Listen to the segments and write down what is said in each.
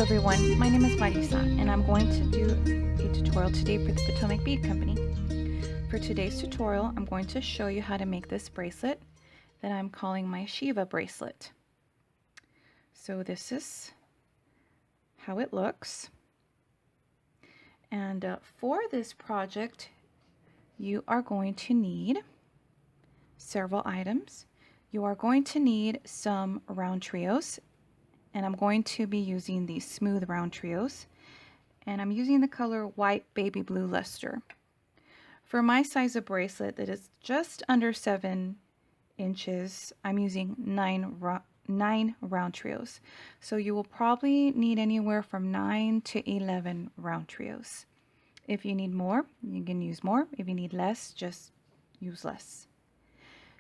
everyone, my name is Marissa and I'm going to do a tutorial today for the Potomac Bead Company. For today's tutorial, I'm going to show you how to make this bracelet that I'm calling my Shiva bracelet. So this is how it looks. And for this project, you are going to need several items. You are going to need some round trios, and I'm going to be using these smooth round trios, and I'm using the color white baby blue luster. For my size of bracelet that is just under 7 inches, I'm using 9 round trios. So you will probably need anywhere from 9 to 11 round trios. If you need more, you can use more. If you need less, just use less.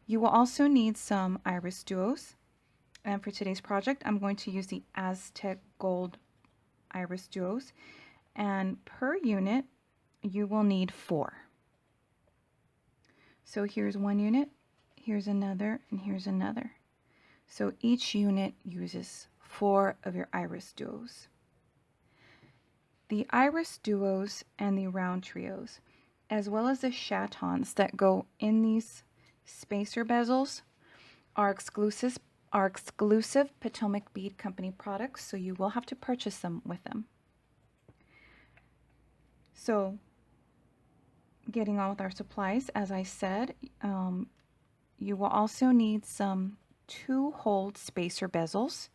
You will also need some IrisDuos. And for today's project, I'm going to use the Aztec Gold IrisDuos. And per unit, you will need 4. So here's one unit, here's another, and here's another. So each unit uses 4 of your IrisDuos. The IrisDuos and the round trios, as well as the Chatons that go in these spacer bezels, are exclusive Potomac Bead Company products, so you will have to purchase them with them. So getting on with our supplies, as I said, you will also need some 2-hole spacer bezels.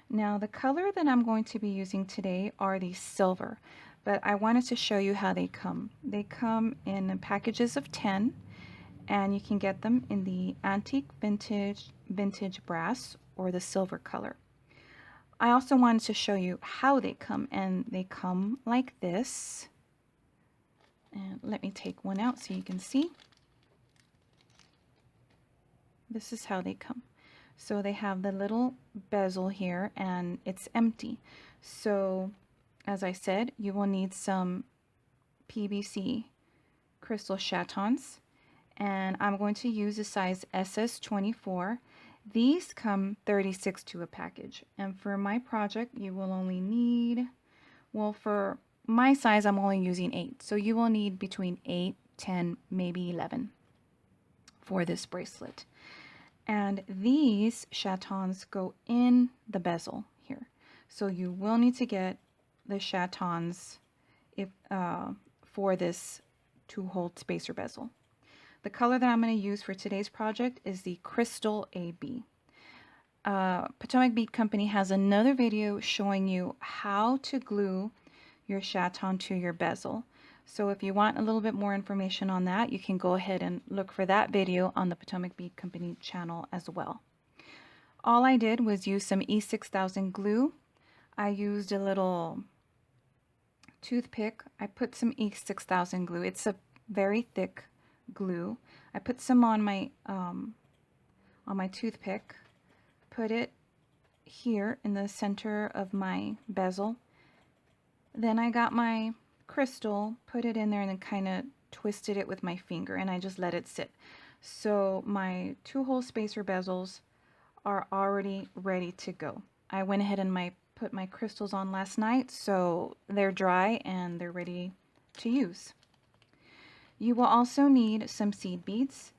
Now the color that I'm going to be using today are the silver, but I wanted to show you how they come. They come in packages of 10, and you can get them in the antique, vintage brass, or the silver color. I also wanted to show you how they come, and they come like this. And let me take one out so you can see. This is how they come. So they have the little bezel here and it's empty. So as I said, you will need some PVC crystal chatons, and I'm going to use a size SS24. These come 36 to a package, and for my project you will only need, well, for my size I'm only using 8, so you will need between 8, 10, maybe 11 for this bracelet. And these chatons go in the bezel here, so you will need to get the chatons for this 2-hole spacer bezel. The color that I'm going to use for today's project is the Crystal AB. Potomac Bead Company has another video showing you how to glue your chaton to your bezel. So if you want a little bit more information on that, you can go ahead and look for that video on the Potomac Bead Company channel as well. All I did was use some E6000 glue. I used a little toothpick. I put some E6000 glue. It's a very thick glue. I put some on my toothpick, put it here in the center of my bezel. Then I got my crystal, put it in there, and then kind of twisted it with my finger, and I just let it sit. So my 2-hole spacer bezels are already ready to go. I went ahead and put my crystals on last night, so they're dry and they're ready to use. You will also need some seed beads,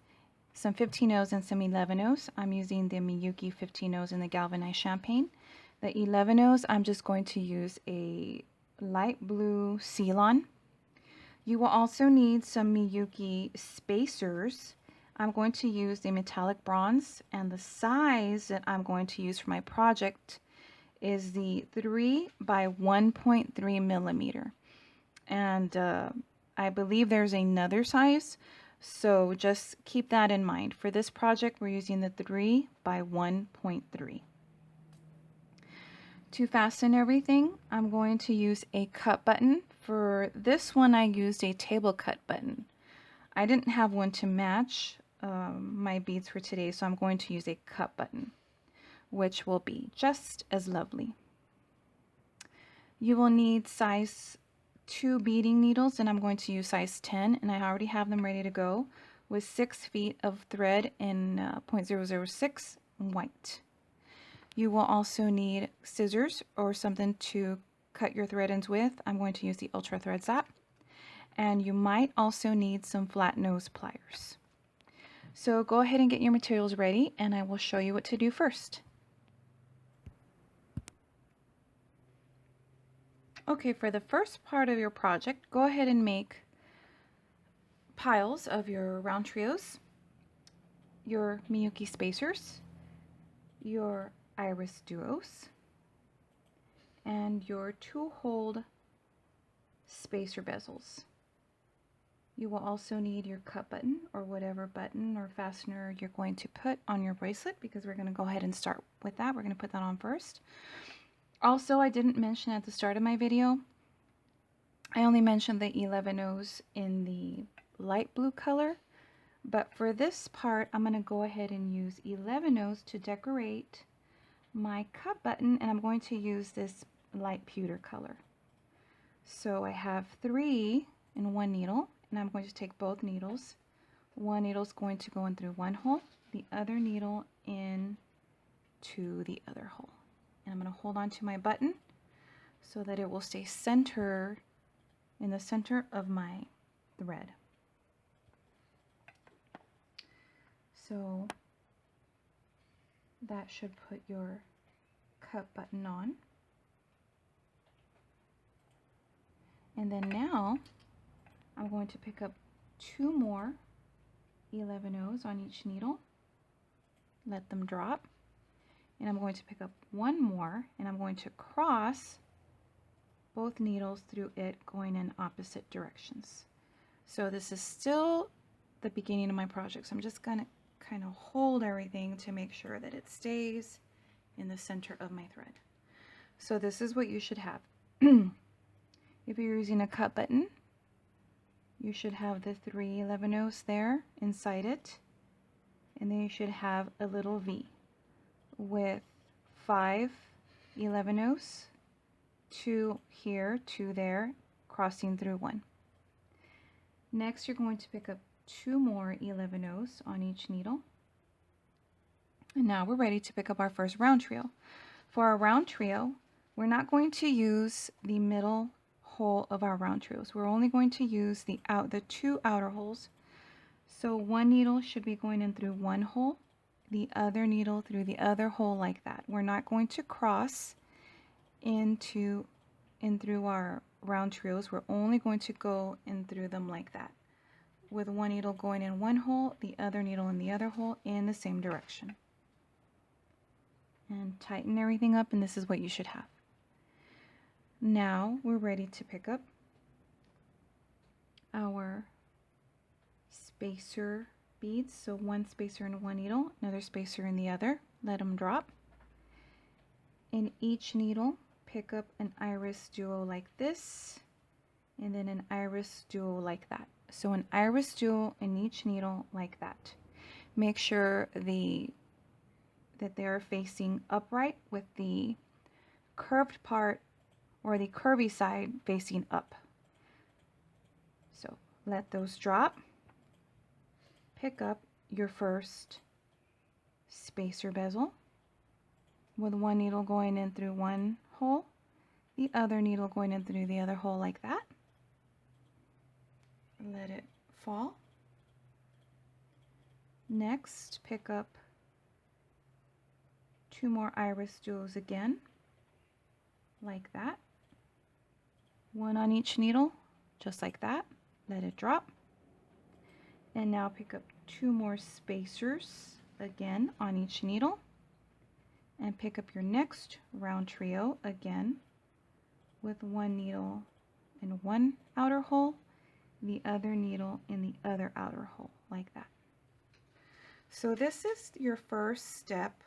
some 15-0s and some 11-0s. I'm using the Miyuki 15-0s in the galvanized champagne. The 11-0s, I'm just going to use a light blue Ceylon. You will also need some Miyuki spacers. I'm going to use the metallic bronze, and the size that I'm going to use for my project is the 3 by 1.3 millimeter. And I believe there's another size, so just keep that in mind. For this project, we're using the 3 by 1.3. To fasten everything, I'm going to use a cut button. For this one, I used a table cut button. I didn't have one to match my beads for today, so I'm going to use a cut button, which will be just as lovely. You will need size 2 beading needles, and I'm going to use size 10, and I already have them ready to go with 6 feet of thread in 0.006 white. You will also need scissors or something to cut your thread ends with. I'm going to use the Ultra Thread Zap. And you might also need some flat nose pliers. So go ahead and get your materials ready and I will show you what to do first. Okay, for the first part of your project, go ahead and make piles of your round trios, your Miyuki spacers, your IrisDuos, and your 2-hold spacer bezels. You will also need your cut button or whatever button or fastener you're going to put on your bracelet, because we're going to go ahead and start with that. We're going to put that on first. Also, I didn't mention at the start of my video, I only mentioned the 11-O's in the light blue color, but for this part I'm going to go ahead and use 11-O's to decorate my cut button, and I'm going to use this light pewter color. So I have 3 in one needle, and I'm going to take both needles. One needle is going to go in through one hole, the other needle into the other hole. And I'm going to hold on to my button so that it will stay centered in the center of my thread. So that should put your cut button on. And then now I'm going to pick up 2 more 11-O's on each needle, let them drop, and I'm going to pick up 1 more and I'm going to cross both needles through it, going in opposite directions. So this is still the beginning of my project, so I'm just going to kind of hold everything to make sure that it stays in the center of my thread. So this is what you should have. If you're using a cut button, you should have the 3 11-O's there inside it, and then you should have a little V with 5 11-O's, 2 here, 2 there, crossing through 1. Next, you're going to pick up 2 more 11-O's on each needle. And now we're ready to pick up our first round trio. For our round trio, we're not going to use the middle hole of our round trios. We're only going to use the 2 outer holes. So one needle should be going in through one hole, the other needle through the other hole, like that. We're not going to cross in through our round trios. We're only going to go in through them like that, with one needle going in one hole, the other needle in the other hole in the same direction. And tighten everything up, and this is what you should have. Now we're ready to pick up our spacer beads. So one spacer in one needle, another spacer in the other. Let them drop. In each needle, pick up an IrisDuo like this, and then an IrisDuo like that. So an IrisDuo in each needle like that. Make sure that they're facing upright, with the curved part or the curvy side facing up. So let those drop. Pick up your first spacer bezel with one needle going in through one hole, the other needle going in through the other hole, like that. Let it fall. Next, pick up 2 more IrisDuos again, like that. One on each needle, just like that. Let it drop. And now pick up 2 more spacers again on each needle, and pick up your next round trio again with one needle in one outer hole, the other needle in the other outer hole, like that. So this is your first step,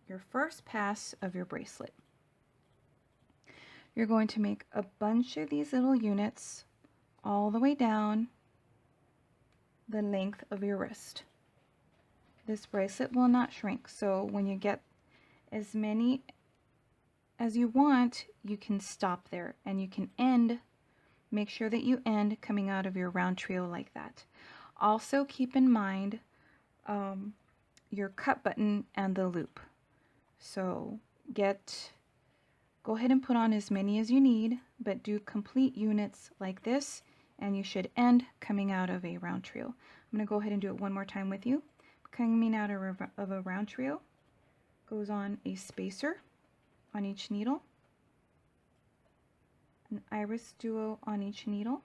your first pass of your bracelet. You're going to make a bunch of these little units all the way down the length of your wrist. This bracelet will not shrink, so when you get as many as you want, you can stop there, and you can end, make sure that you end coming out of your round trio like that. Also keep in mind your cut button and the loop. So go Go ahead and put on as many as you need, but do complete units like this, and you should end coming out of a round trio. I'm going to go ahead and do it one more time with you. Coming out of a round trio goes on a spacer on each needle, an iris duo on each needle,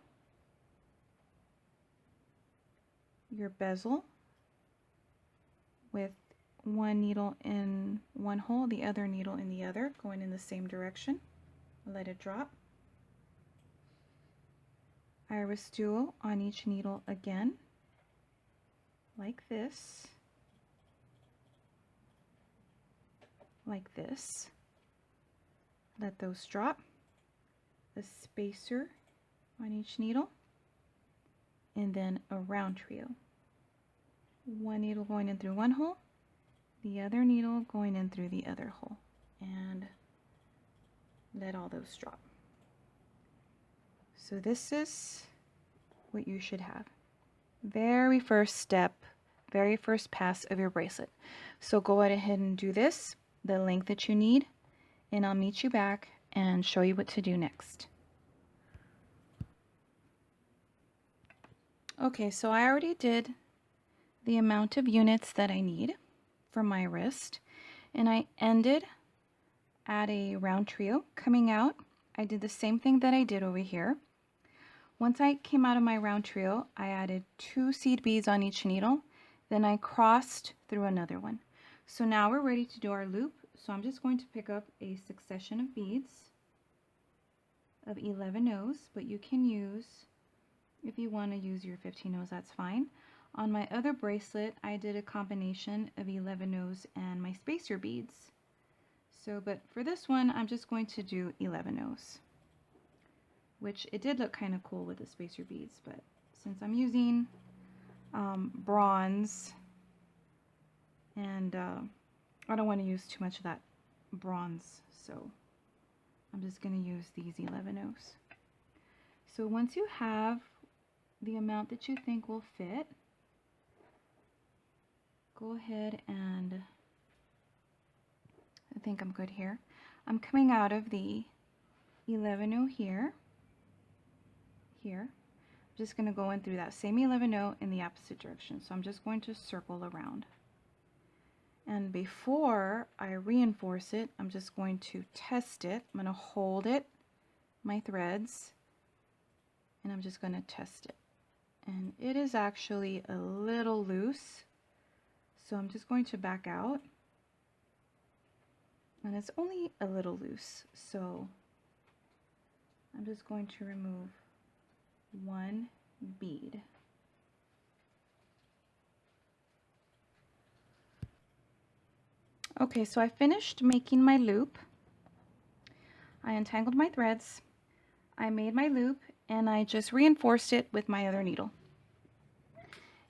your bezel with one needle in one hole, the other needle in the other, going in the same direction. Let it drop. Iris duo on each needle again, like this, like this. Let those drop. A spacer on each needle, and then a round trio. One needle going in through one hole, the other needle going in through the other hole, and let all those drop. So this is what you should have. Very first step, very first pass of your bracelet. So go ahead and do this, the length that you need, and I'll meet you back and show you what to do next. Okay, so I already did the amount of units that I need for my wrist, and I ended at a round trio. Coming out, I did the same thing that I did over here. Once I came out of my round trio, I added 2 seed beads on each needle, then I crossed through another one. So now we're ready to do our loop. So I'm just going to pick up a succession of beads of 11 O's, but you can use, if you want to use your 15 O's, that's fine. On my other bracelet, I did a combination of 11 O's and my spacer beads. So, but for this one, I'm just going to do 11 O's, which it did look kind of cool with the spacer beads, but since I'm using bronze, and I don't want to use too much of that bronze, so I'm just going to use these 11 O's. So once you have the amount that you think will fit, go ahead and, I think I'm good here. I'm coming out of the 11 O here. I'm just going to go in through that same 11 O in the opposite direction. So I'm just going to circle around. And before I reinforce it, I'm just going to test it. I'm going to hold it, my threads, and I'm just going to test it. And it is actually a little loose, so I'm just going to back out. And it's only a little loose, so I'm just going to remove one bead. Okay, so I finished making my loop. I untangled my threads, I made my loop, and I just reinforced it with my other needle.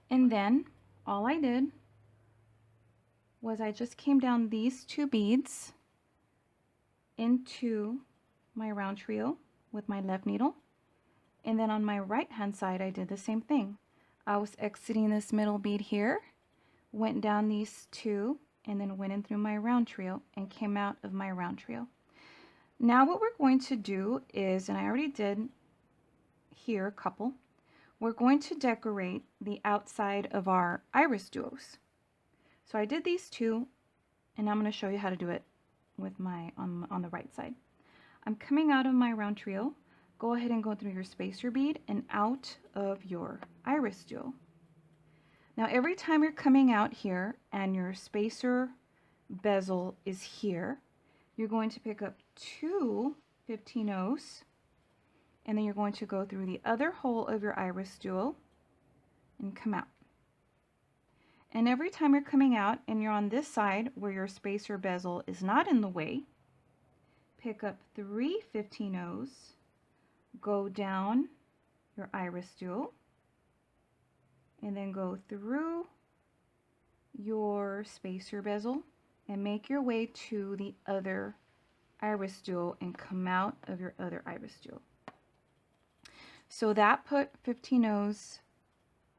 And then all I did was I just came down these 2 beads into my round trio with my left needle, and then on my right hand side I did the same thing. I was exiting this middle bead here, went down these 2, and then went in through my round trio and came out of my round trio. Now what we're going to do is, and I already did here a couple, we're going to decorate the outside of our IrisDuos. So I did these 2, and I'm going to show you how to do it with my on the right side. I'm coming out of my round trio. Go ahead and go through your spacer bead and out of your IrisDuo. Now every time you're coming out here and your spacer bezel is here, you're going to pick up 2 15 O's, and then you're going to go through the other hole of your IrisDuo and come out. And every time you're coming out and you're on this side where your spacer bezel is not in the way, pick up 3 15 O's, go down your IrisDuo, and then go through your spacer bezel and make your way to the other IrisDuo and come out of your other IrisDuo. So that put 15 O's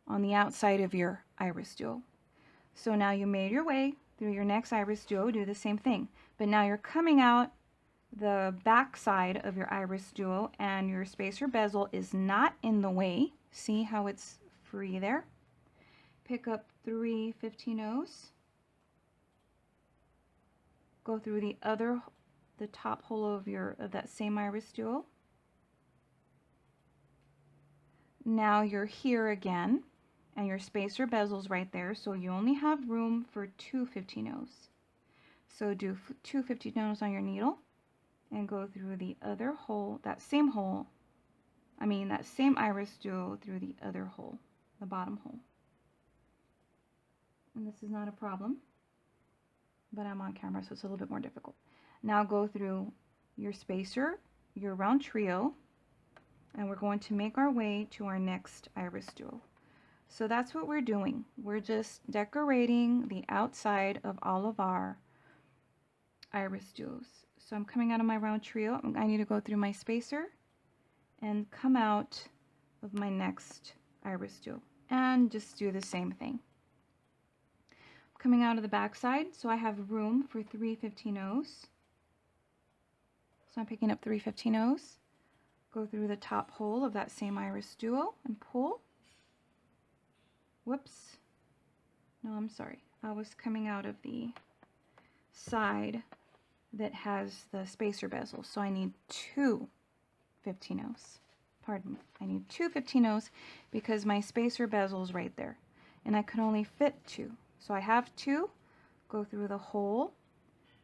on the outside of your IrisDuo. So now you made your way through your next IrisDuo, do the same thing. But now you're coming out the back side of your IrisDuo and your spacer bezel is not in the way. See how it's free there? Pick up 3 15-0s. Go through the top hole of that same IrisDuo. Now you're here again, and your spacer bezel's right there, so you only have room for 2 15-0s. So do 2 15-0s on your needle and go through the other hole, that same IrisDuo through the other hole, the bottom hole. And this is not a problem, but I'm on camera, so it's a little bit more difficult. Now go through your spacer, your round trio, and we're going to make our way to our next IrisDuo. So that's what we're doing. We're just decorating the outside of all of our IrisDuos. So I'm coming out of my round trio. I need to go through my spacer and come out of my next IrisDuo and just do the same thing. Coming out of the back side, so I have room for 3 15-0s. So I'm picking up 3 15-0s. Go through the top hole of that same IrisDuo and pull. Whoops. No, I'm sorry. I was coming out of the side that has the spacer bezel. So I need 2 15-0s. Pardon me. I need 2 15-0s because my spacer bezel is right there. And I could only fit 2. So I have 2. Go through the hole.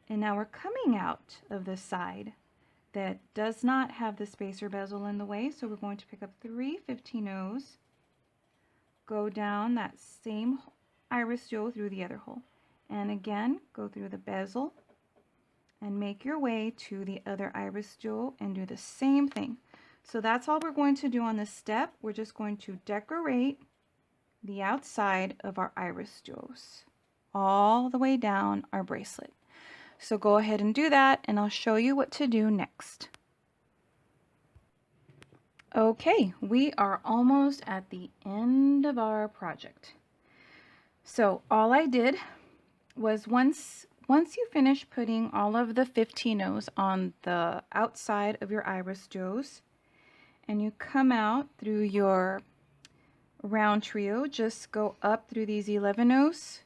And now we're coming out of the side that does not have the spacer bezel in the way. So we're going to pick up 3 15-0s. Go down that same IrisDuo through the other hole. And again, go through the bezel and make your way to the other IrisDuo and do the same thing. So that's all we're going to do on this step. We're just going to decorate the outside of our IrisDuos all the way down our bracelet. So go ahead and do that, and I'll show you what to do next. Okay, we are almost at the end of our project. So all I did was once you finish putting all of the 15-0s on the outside of your IrisDuos and you come out through your round trio, just go up through these 11-0s,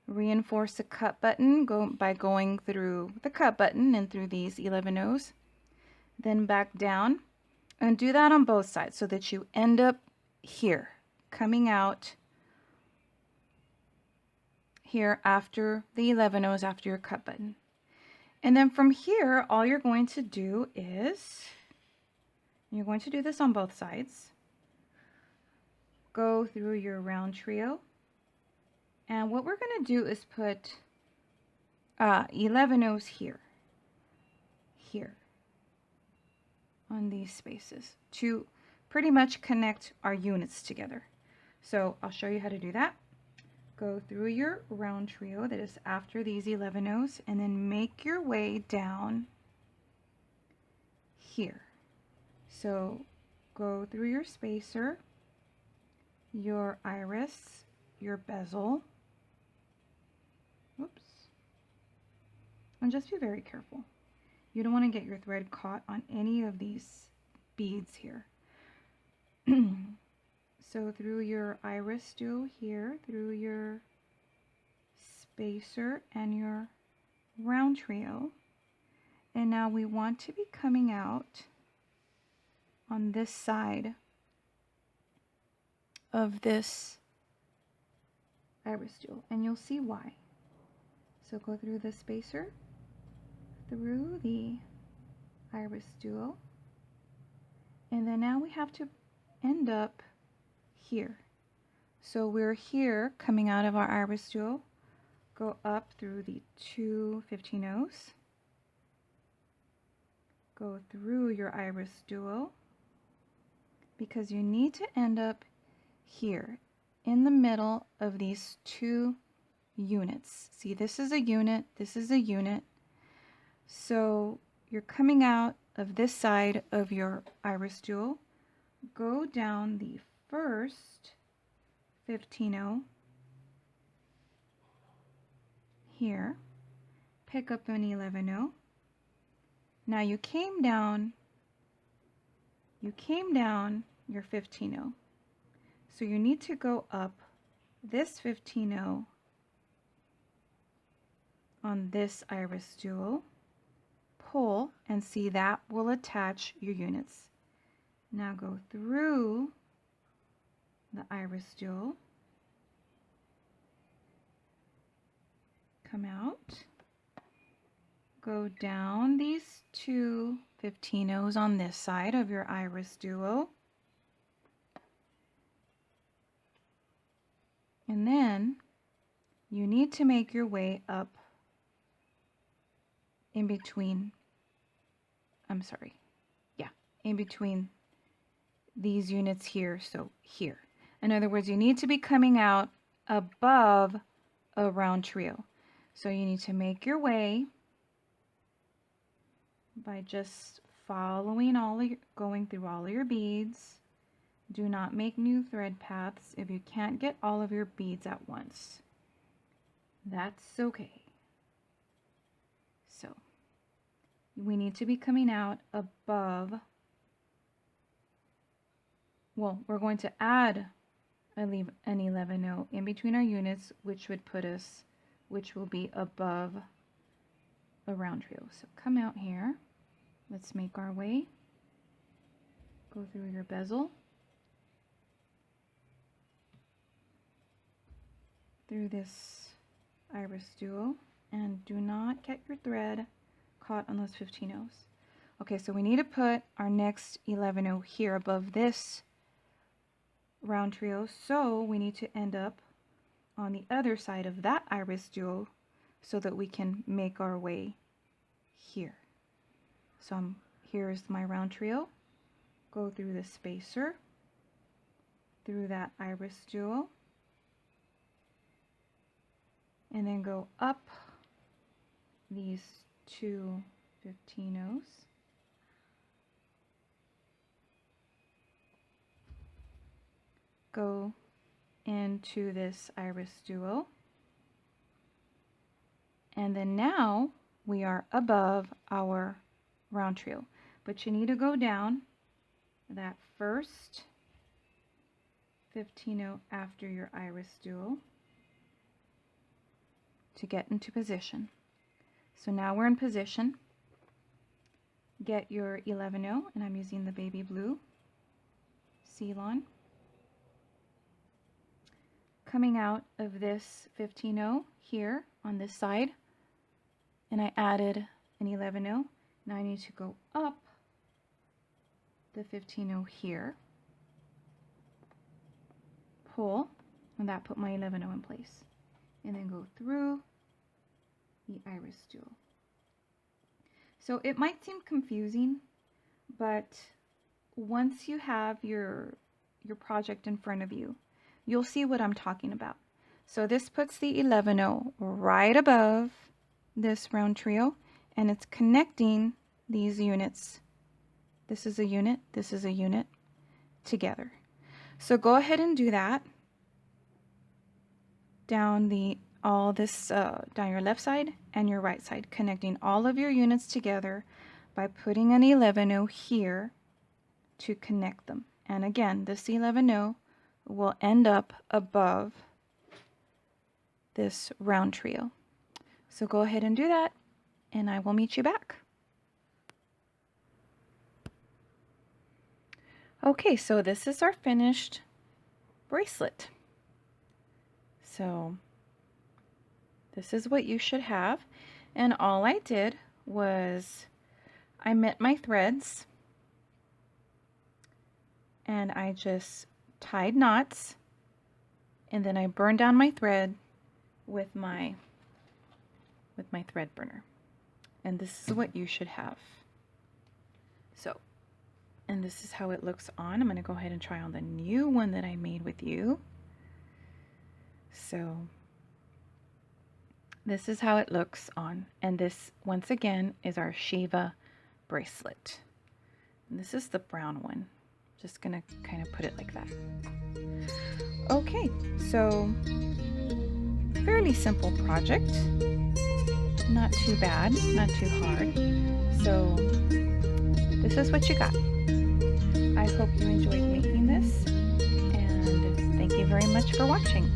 reinforce the cut button by going through the cut button and through these 11-0s, then back down, and do that on both sides so that you end up here, coming out here after the 11-0s after your cut button. And then from here, all you're going to do is, you're going to do this on both sides, go through your round trio, and what we're going to do is put 11-0s here on these spaces to pretty much connect our units together. So I'll show you how to do that. Go through your round trio that is after these 11-0s and then make your way down here. So go through your spacer, your iris, your bezel. Whoops. And just be very careful. You don't want to get your thread caught on any of these beads here. So through your IrisDuo here, through your spacer and your round trio. And now we want to be coming out on this side of this IrisDuo, and you'll see why. So go through the spacer, through the IrisDuo, and then now we have to end up here. So we're here coming out of our IrisDuo, go up through the 2 15-0s, go through your IrisDuo, because you need to end up here in the middle of these 2 units. See, this is a unit, this is a unit. So you're coming out of this side of your IrisDuo, go down the first 15-0 here, pick up an 11-0, Now you came down your 15-0. So you need to go up this 15-0 on this IrisDuo, pull, and see that will attach your units. Now go through the IrisDuo, come out, go down these two 15-0s on this side of your IrisDuo, and then you need to make your way up in between, in between these units here, so here. In other words, you need to be coming out above a round trio. So you need to make your way by just following going through all of your beads. Do not make new thread paths if you can't get all of your beads at once. That's okay. So we need to be coming out above, well, we're going to add an 11-0 in between our units, which will be above a round trio. So come out here, let's make our way, go through your bezel, through this IrisDuo, and do not get your thread caught on those 15-0s. Okay, so we need to put our next 11-0 here above this round trio, so we need to end up on the other side of that IrisDuo so that we can make our way here. So here's my round trio, go through the spacer, through that IrisDuo, and then go up these two 15-0s. Go into this IrisDuo, and then now we are above our round trio, but you need to go down that first 15-0 after your IrisDuo to get into position. So now we're in position. Get your 11-0, and I'm using the baby blue Ceylon. Coming out of this 15-0 here on this side, and I added an 11-0. Now I need to go up the 15-0 here, pull, and that put my 11-0 in place, and then go through the IrisDuo. So it might seem confusing, but once you have your project in front of you, you'll see what I'm talking about. So this puts the 11-0 right above this round trio, and it's connecting these units. This is a unit, this is a unit together. So go ahead and do that down down your left side and your right side, connecting all of your units together by putting an 11-0 here to connect them. And again, this 11-0 will end up above this round trio. So go ahead and do that, and I will meet you back. Okay, so this is our finished bracelet. So this is what you should have, and all I did was I met my threads and I just tied knots, and then I burned down my thread with my thread burner, and this is what you should have. So, and this is how it looks on. I'm going to go ahead and try on the new one that I made with you. So this is how it looks on, and this once again is our Shiva bracelet, and this is the brown one. Just gonna kind of put it like that. Okay, so fairly simple project, not too bad, not too hard. So this is what you got. I hope you enjoyed making this, and thank you very much for watching.